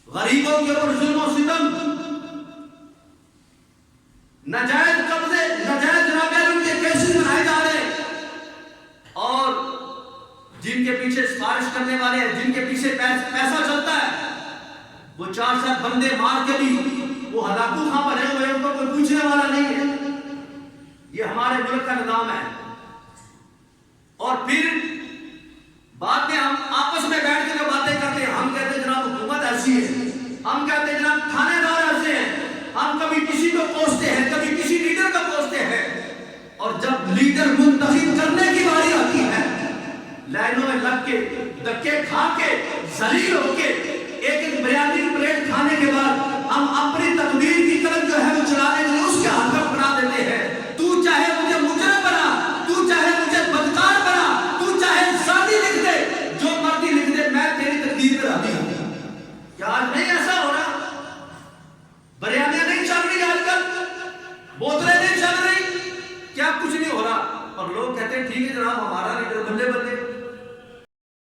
غریبوں کے اوپر ظلم و ستم، ناجائز قبضے، ناجائز جناب ان کے کیسز بنائے جا رہے ہیں، اور جن کے پیچھے سفارش کرنے والے ہیں، جن کے پیچھے پیسہ چلتا ہے، وہ 4 بندے مار کے بھی وہ ہلاکو خواہ بنے ہوئے، ان کو کوئی پوچھنے والا نہیں ہے۔ یہ ہمارے ملک کا نظام ہے۔ اور پھر بعد میں ہم آپس میں بیٹھ کے جو باتیں کرتے ہیں، ہم کہتے ہیں جناب حکومت ایسی ہے، ہم کہتے ہیں جناب تھانے دار ایسے ہیں، ہم کبھی کسی کو کوستے ہیں، کبھی کسی لیڈر کو کوستے ہیں، اور جب لیڈر منتخب کرنے کی باری آتی ہے، لائنوں میں لگ کے دھکے کھا کے ذلیل ہو کے ایک بریانی پلیٹ کھانے کے بعد ہم اپنی تقدیر کی طرف جو ہے وہ چلانے کے لیے اس کے ہاتھ میں بنا دیتے ہیں۔ تو چاہے مجھے مجرم بنا، تو چاہے مجھے بدکار بنا، تو چاہے زانی لکھ دے، جو مرضی لکھ دے، میں تیری تقدیر پہ راضی ہوں۔ یاد نہیں ہے